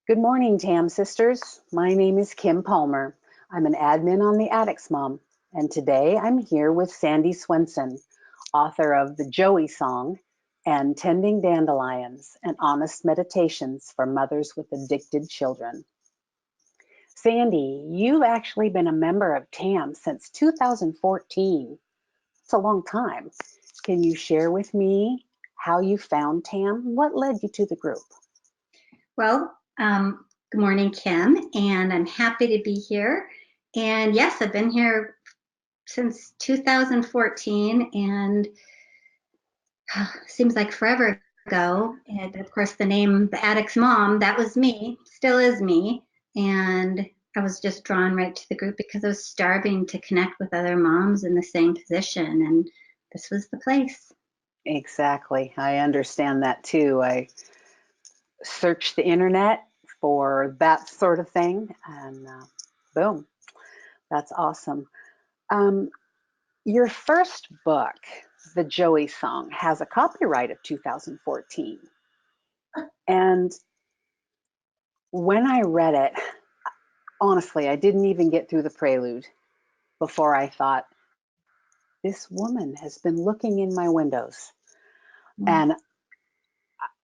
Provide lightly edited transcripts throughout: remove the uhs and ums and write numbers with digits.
Good morning, TAM sisters. My name is Kim Palmer. I'm an admin on the Addicts Mom, and today I'm here with Sandy Swenson, author of The Joey Song and Tending Dandelions and Honest Meditations for Mothers with Addicted Children. Sandy, you've actually been a member of TAM since 2014. It's a long time. Can you share with me how you found TAM? What led you to the group? Well, good morning, Kim, and I'm happy to be here. And yes, I've been here since 2014, and seems like forever ago. And of course, the name The Addict's Mom, that was me, still is me. And I was just drawn right to the group because I was starving to connect with other moms in the same position, and this was the place. Exactly. I understand that too. I searched the internet for that sort of thing, and boom, that's awesome. Um, your first book, The Joey Song, has a copyright of 2014. And when I read it, honestly, I didn't even get through the prelude before I thought, this woman has been looking in my windows and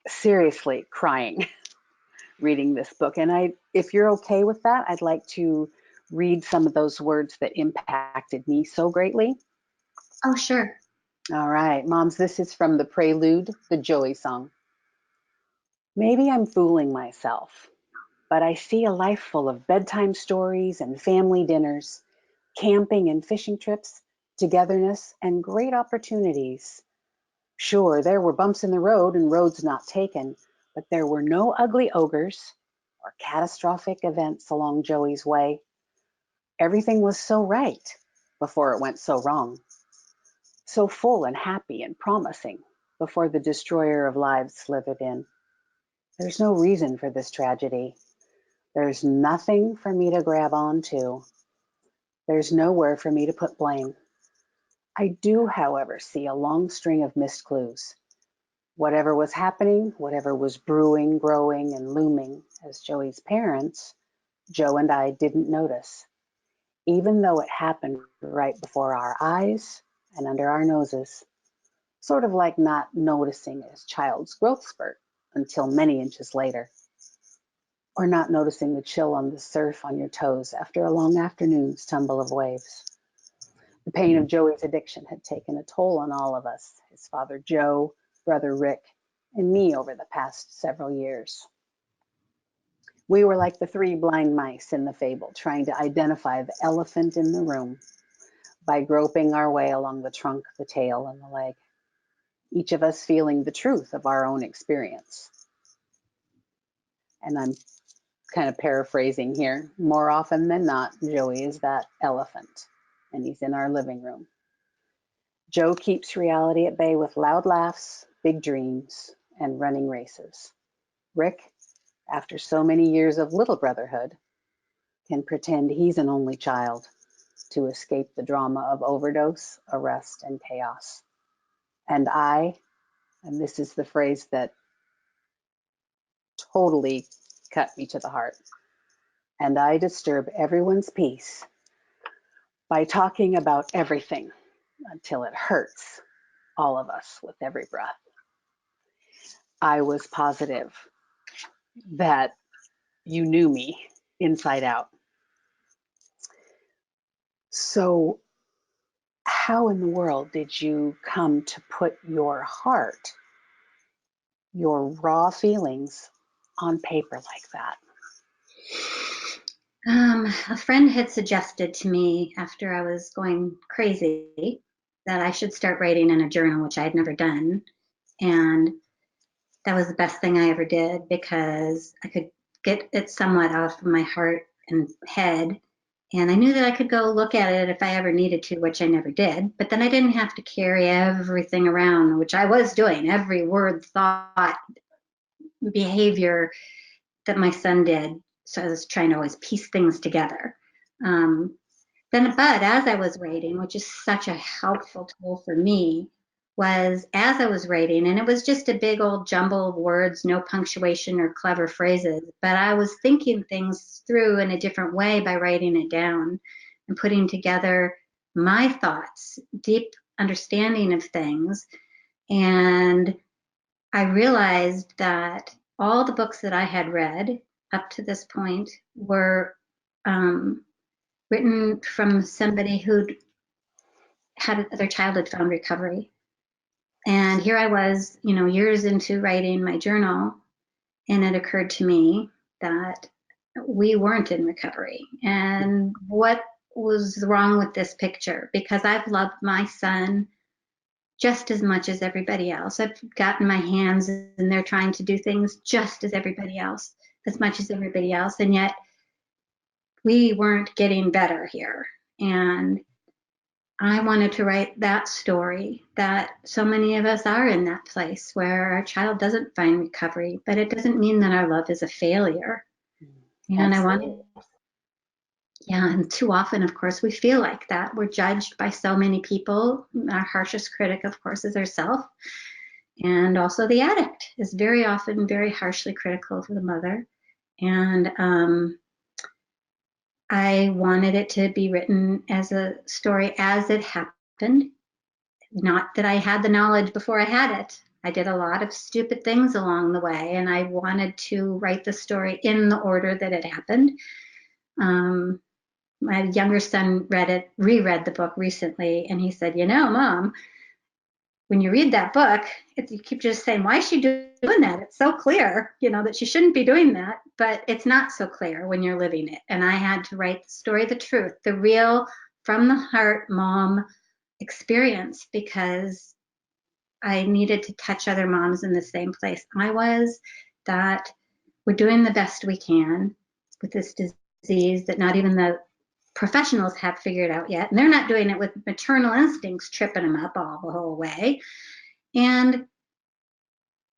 seriously crying reading this book. And if you're okay with that, I'd like to read some of those words that impacted me so greatly. Oh, sure. All right, moms, this is from the Prelude, the Joey Song. Maybe I'm fooling myself, but I see a life full of bedtime stories and family dinners, camping and fishing trips, togetherness, and great opportunities. Sure, there were bumps in the road and roads not taken, but there were no ugly ogres or catastrophic events along Joey's way. Everything was so right before it went so wrong, so full and happy and promising before the destroyer of lives slithered in. There's no reason for this tragedy. There's nothing for me to grab onto. There's nowhere for me to put blame. I do, however, see a long string of missed clues. Whatever was happening, whatever was brewing, growing, and looming as Joey's parents, Joe and I didn't notice, even though it happened right before our eyes and under our noses, sort of like not noticing a child's growth spurt until many inches later, or not noticing the chill on the surf on your toes after a long afternoon's tumble of waves. The pain of Joey's addiction had taken a toll on all of us, his father Joe, brother Rick, and me over the past several years. We were like the three blind mice in the fable, trying to identify the elephant in the room by groping our way along the trunk, the tail, and the leg, each of us feeling the truth of our own experience. And I'm kind of paraphrasing here. More often than not, Joey is that elephant, and he's in our living room. Joe keeps reality at bay with loud laughs, big dreams, and running races. Rick, after so many years of little brotherhood, can pretend he's an only child to escape the drama of overdose, arrest, and chaos. And and this is the phrase that totally cut me to the heart, and I disturb everyone's peace by talking about everything until it hurts all of us with every breath. I was positive that you knew me inside out. So, how in the world did you come to put your heart, your raw feelings on paper like that? A friend had suggested to me after I was going crazy that I should start writing in a journal, which I had never done. And that was the best thing I ever did because I could get it somewhat off of my heart and head. And I knew that I could go look at it if I ever needed to, which I never did. But then I didn't have to carry everything around, which I was doing, every word, thought, behavior that my son did. So I was trying to always piece things together. But as I was writing, which is such a helpful tool for me, was as I was writing, and it was just a big old jumble of words, no punctuation or clever phrases, but I was thinking things through in a different way by writing it down and putting together my thoughts, deep understanding of things. And I realized that all the books that I had read up to this point were written from somebody who'd had their childhood found recovery. And here I was, years into writing my journal, and it occurred to me that we weren't in recovery. And what was wrong with this picture? Because I've loved my son just as much as everybody else. I've gotten my hands in there trying to do things just as everybody else, as much as everybody else. And yet we weren't getting better here. And I wanted to write that story, that so many of us are in that place where our child doesn't find recovery, but it doesn't mean that our love is a failure. And I wanted, yeah, and too often, of course, we feel like that. We're judged by so many people. Our harshest critic, of course, is ourselves. And also the addict is very often very harshly critical of the mother. And I wanted it to be written as a story as it happened. Not that I had the knowledge before I had it. I did a lot of stupid things along the way, and I wanted to write the story in the order that it happened. My younger son reread the book recently, and he said, Mom, when you read that book, you keep just saying, why is she doing that? It's so clear, that she shouldn't be doing that, but it's not so clear when you're living it. And I had to write the story, the truth, the real, from the heart mom experience, because I needed to touch other moms in the same place I was, that we're doing the best we can with this disease that not even the professionals have figured out yet. And they're not doing it with maternal instincts tripping them up all the whole way. And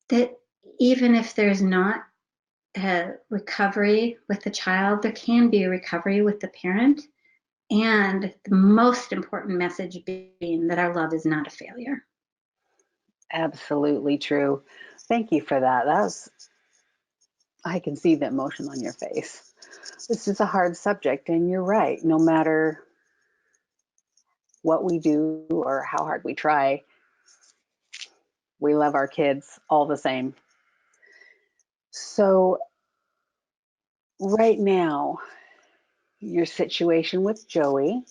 that even if there's not a recovery with the child, there can be a recovery with the parent. And the most important message being that our love is not a failure. Absolutely true. Thank you for that. I can see the emotion on your face. This is a hard subject, and you're right. No matter what we do or how hard we try, we love our kids all the same. So, right now, your situation with Joey,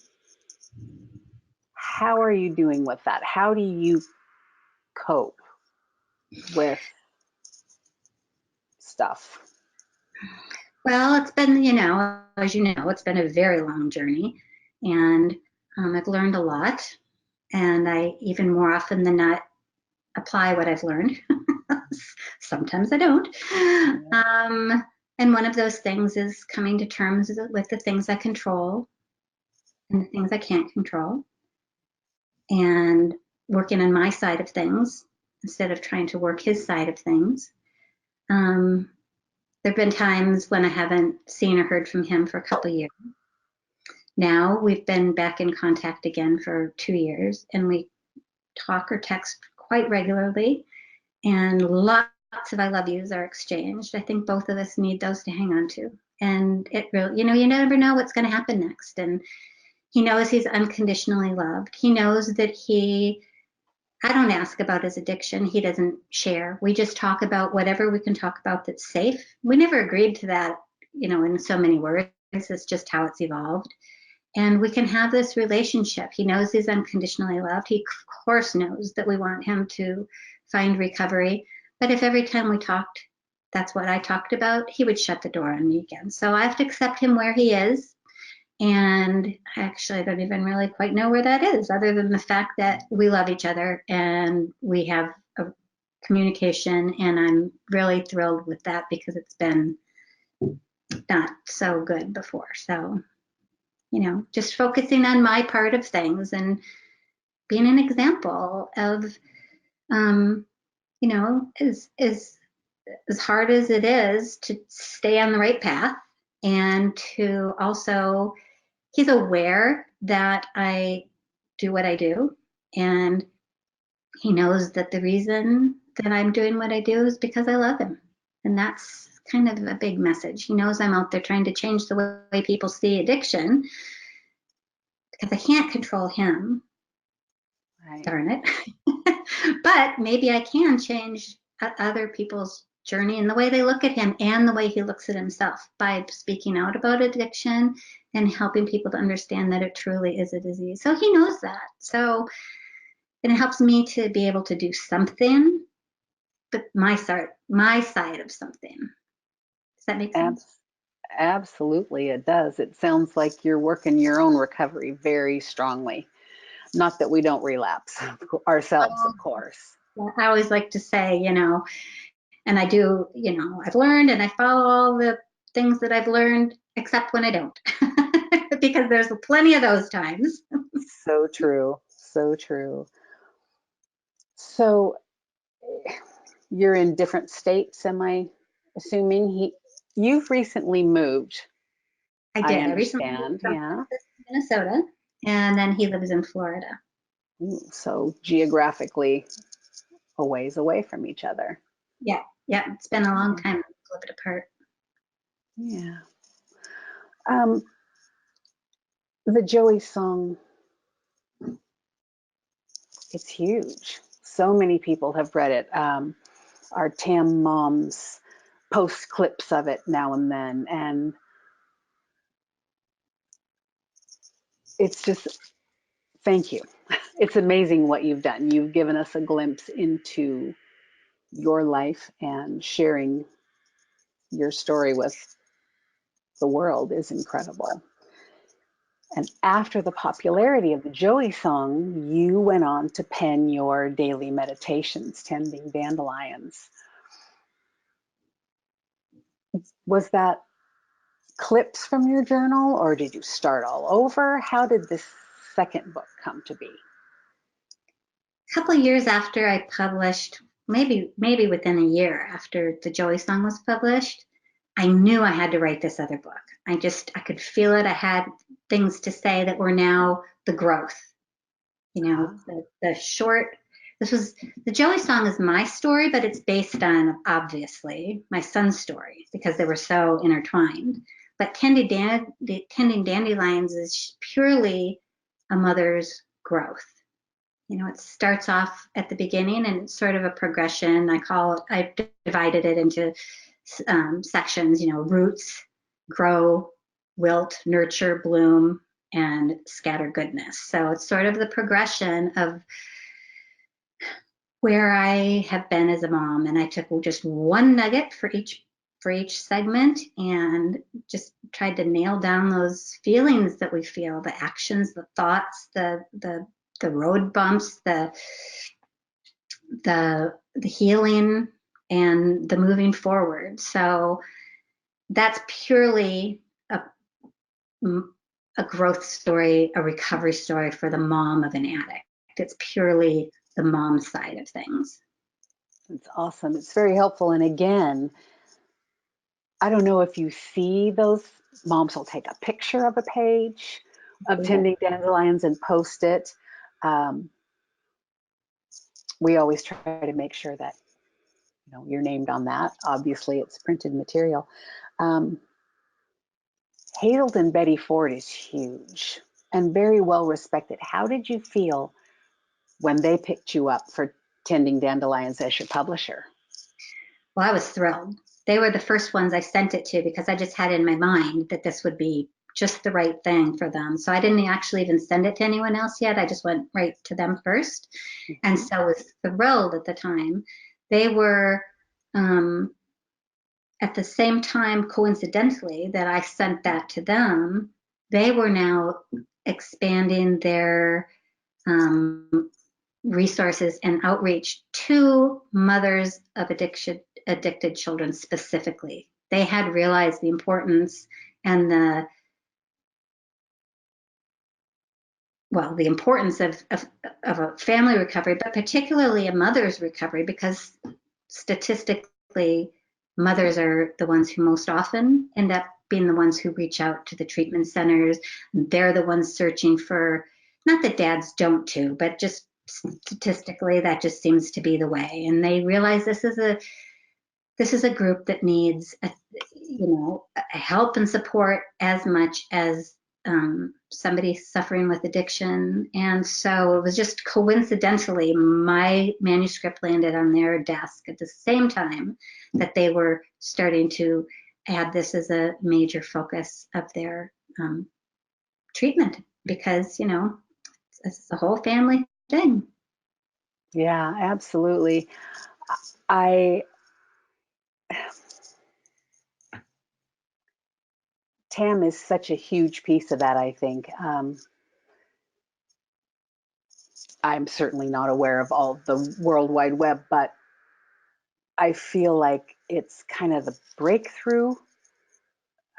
how are you doing with that? How do you cope with stuff? Well, it's been, as you know, it's been a very long journey, and I've learned a lot, and I even more often than not apply what I've learned. Sometimes I don't. And one of those things is coming to terms with the things I control and the things I can't control, and working on my side of things instead of trying to work his side of things. There have been times when I haven't seen or heard from him for a couple of years. Now we've been back in contact again for 2 years, and we talk or text quite regularly, and lots of I love yous are exchanged. I think both of us need those to hang on to. And it really, you never know what's going to happen next. And he knows he's unconditionally loved. He knows that I don't ask about his addiction. He doesn't share. We just talk about whatever we can talk about that's safe. We never agreed to that, in so many words. It's just how it's evolved. And we can have this relationship. He knows he's unconditionally loved. He, of course, knows that we want him to find recovery. But if every time we talked, that's what I talked about, he would shut the door on me again. So I have to accept him where he is. And actually, I don't even really quite know where that is, other than the fact that we love each other and we have a communication. And I'm really thrilled with that because it's been not so good before. So, just focusing on my part of things and being an example of, as hard as it is to stay on the right path, and to also, he's aware that I do what I do, and he knows that the reason that I'm doing what I do is because I love him. And that's kind of a big message. He knows I'm out there trying to change the way people see addiction because I can't control him. Right. Darn it. But maybe I can change other people's journey and the way they look at him and the way he looks at himself by speaking out about addiction and helping people to understand that it truly is a disease. So he knows that. So and it helps me to be able to do something, but my side of something. Does that make sense? Absolutely, it does. It sounds like you're working your own recovery very strongly. Not that we don't relapse ourselves, of course. I always like to say, and I do, I've learned and I follow all the things that I've learned, except when I don't, because there's plenty of those times. So true. So true. So you're in different states, am I assuming? You've recently moved, I I did. I recently moved understand. from Yeah. Texas to Minnesota, and then he lives in Florida. Ooh, so geographically a ways away from each other. Yeah, yeah. It's been a long Yeah. time. A little bit apart. Yeah. Um, the Joey song, it's huge. So many people have read it. Our TAM moms post clips of it now and then. And it's just, thank you. It's amazing what you've done. You've given us a glimpse into your life, and sharing your story with the world is incredible. And after the popularity of the Joey song, you went on to pen your daily meditations, tending dandelions. Was that clips from your journal, or did you start all over? How did this second book come to be? A couple of years after I published, maybe within a year after the Joey song was published, I knew I had to write this other book. I could feel it. I had things to say that were now the growth. Ah, The short. This was the Joey song is my story, but it's based on obviously my son's story because they were so intertwined. But tending dandelions is purely a mother's growth. It starts off at the beginning and it's sort of a progression. I've divided it into sections, roots, grow, wilt, nurture, bloom, and scatter goodness. So it's sort of the progression of where I have been as a mom. And I took just one nugget for each segment and just tried to nail down those feelings that we feel, the actions, the thoughts, the road bumps, the healing and the moving forward. So that's purely a, a growth story, a recovery story for the mom of an addict. It's purely the mom side of things. it's awesome. It's very helpful. And again, I don't know if you see those moms will take a picture of a page of tending dandelions and post it. Um, we always try to make sure that you're named on that. Obviously, it's printed material. Um, Hazeled and Betty Ford is huge and very well respected. How did you feel when they picked you up for Tending Dandelions as your publisher? Well, I was thrilled. They were the first ones I sent it to because I just had in my mind that this would be just the right thing for them. So I didn't actually even send it to anyone else yet. I just went right to them first. And Mm-hmm. so I was thrilled at the time. They were at the same time, coincidentally, that I sent that to them, they were now expanding their resources and outreach to mothers of addicted children specifically. They had realized the importance and the importance of a family recovery, but particularly a mother's recovery, because statistically, mothers are the ones who most often end up being the ones who reach out to the treatment centers. They're the ones searching for, not that dads don't too, but just statistically, that just seems to be the way. And they realize this is a group that needs, a help and support as much as somebody suffering with addiction. And so it was just coincidentally, my manuscript landed on their desk at the same time that they were starting to add this as a major focus of their treatment, because, it's the whole family thing. Yeah, absolutely. I TAM is such a huge piece of that, I think. I'm certainly not aware of all the World Wide Web, but I feel like it's kind of the breakthrough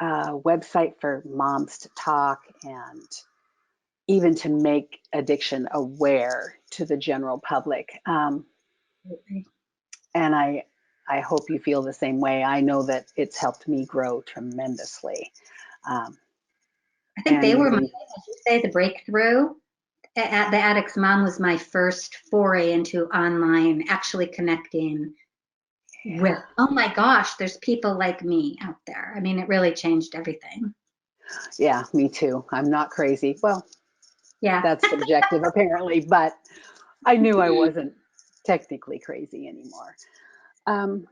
website for moms to talk and even to make addiction aware to the general public. And I hope you feel the same way. I know that it's helped me grow tremendously. Um, I think and they were, as really, you say, the breakthrough. The Addict's Mom was my first foray into online, actually connecting with, oh my gosh, there's people like me out there. I mean, it really changed everything. yeah, me too. I'm not crazy. Well, Yeah. that's subjective apparently, but I knew I wasn't technically crazy anymore. Um,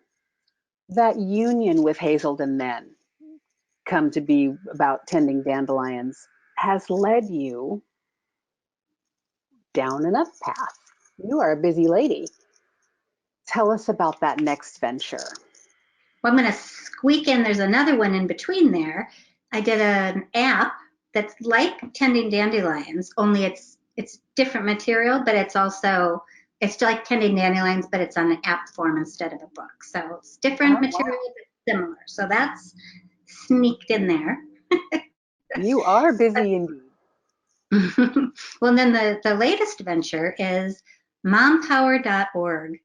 that union with Hazelden then come to be about tending dandelions has led you down an up path. You are a busy lady. Tell us about that next venture. Well, I'm going to squeak in. There's another one in between there. I did an app that's like tending dandelions, only it's different material, but it's like tending dandelions, but it's on an app form instead of a book. So it's different Oh, material, wow. but similar. So that's sneaked in there. You are busy indeed. Well, then the latest venture is mompower.org.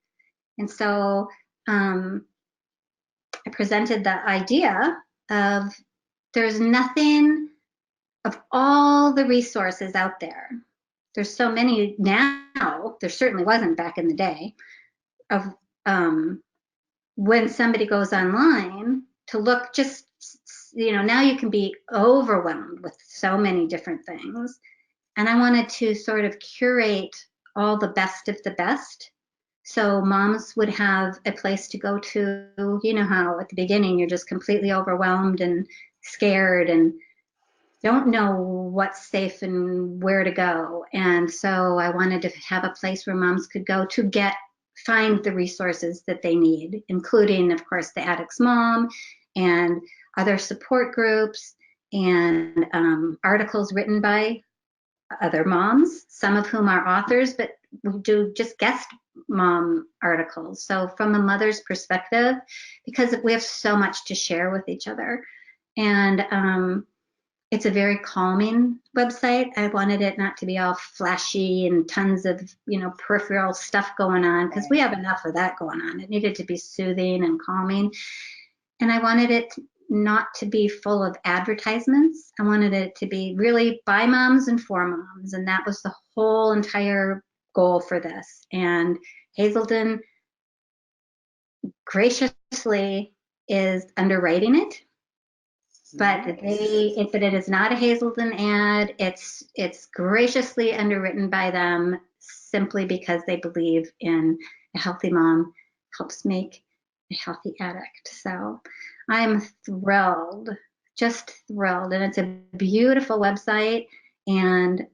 And so I presented the idea of there's nothing of all the resources out there. There's so many now, there certainly wasn't back in the day, of when somebody goes online to look, just, now you can be overwhelmed with so many different things. And I wanted to sort of curate all the best of the best. So moms would have a place to go to. You know how at the beginning you're just completely overwhelmed and scared and don't know what's safe and where to go. And so I wanted to have a place where moms could go to find the resources that they need, including, of course, the Addict's Mom and other support groups and articles written by other moms, some of whom are authors, but we do just guest mom articles. So from a mother's perspective, because we have so much to share with each other. And it's a very calming website. I wanted it not to be all flashy and tons of, peripheral stuff going on, because we have enough of that going on. It needed to be soothing and calming. And I wanted it not to be full of advertisements. I wanted it to be really by moms and for moms. And that was the whole entire goal for this. And Hazelden graciously is underwriting it. But it is not a Hazelden ad. It's graciously underwritten by them simply because they believe in a healthy mom helps make a healthy addict. So I'm thrilled, just thrilled. And it's a beautiful website, and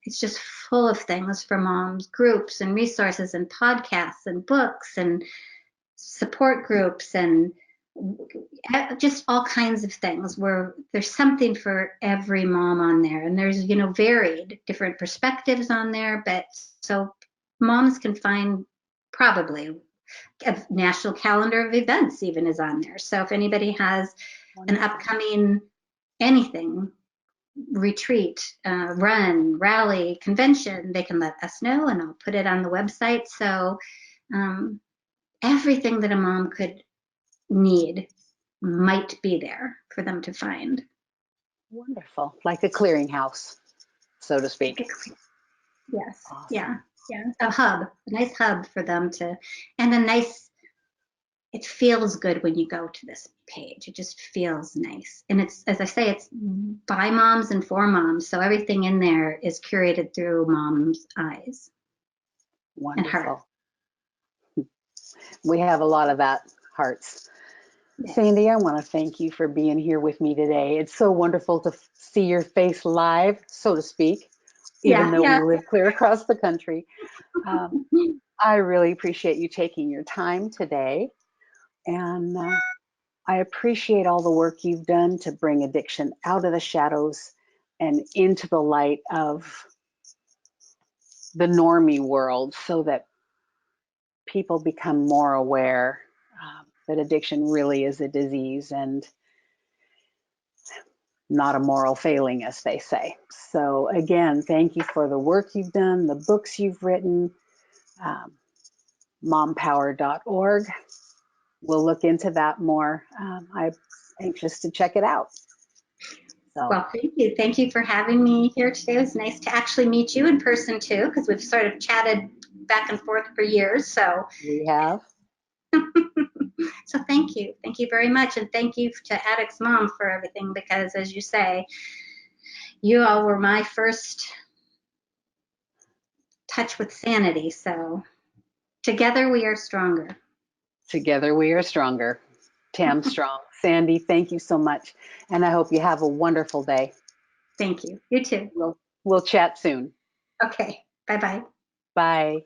it's just full of things for moms, groups and resources and podcasts and books and support groups and just all kinds of things, where there's something for every mom on there. And there's, varied different perspectives on there, but so moms can find probably a national calendar of events even is on there. So if anybody has an upcoming anything, retreat, run, rally, convention, they can let us know and I'll put it on the website. So everything that a mom could need might be there for them to find. Wonderful. Like a clearinghouse, so to speak. Yes. Awesome. Yeah. Yeah, a nice hub for them to, and a nice, it feels good when you go to this page. It just feels nice. And it's, as I say, it's by moms and for moms. So everything in there is curated through mom's eyes and heart. Wonderful. We have a lot of that, hearts. Yes. Sandy, I want to thank you for being here with me today. It's so wonderful to see your face live, so to speak, even Yeah, though yeah. we live clear across the country. Um, I really appreciate you taking your time today. And I appreciate all the work you've done to bring addiction out of the shadows and into the light of the normie world so that people become more aware that addiction really is a disease and not a moral failing, as they say. So, again, thank you for the work you've done, the books you've written, um, mompower.org. We'll look into that more. I'm anxious to check it out. So, Well, thank you. Thank you for having me here today. It was nice to actually meet you in person too, because we've sort of chatted back and forth for years. So, we have. so thank you. Thank you very much. And thank you to Addict's Mom for everything, because as you say, you all were my first touch with sanity. So together we are stronger. Together we are stronger. Tam Strong. Sandy, thank you so much. And I hope you have a wonderful day. Thank you. You too. We'll chat soon. Okay. Bye bye. Bye.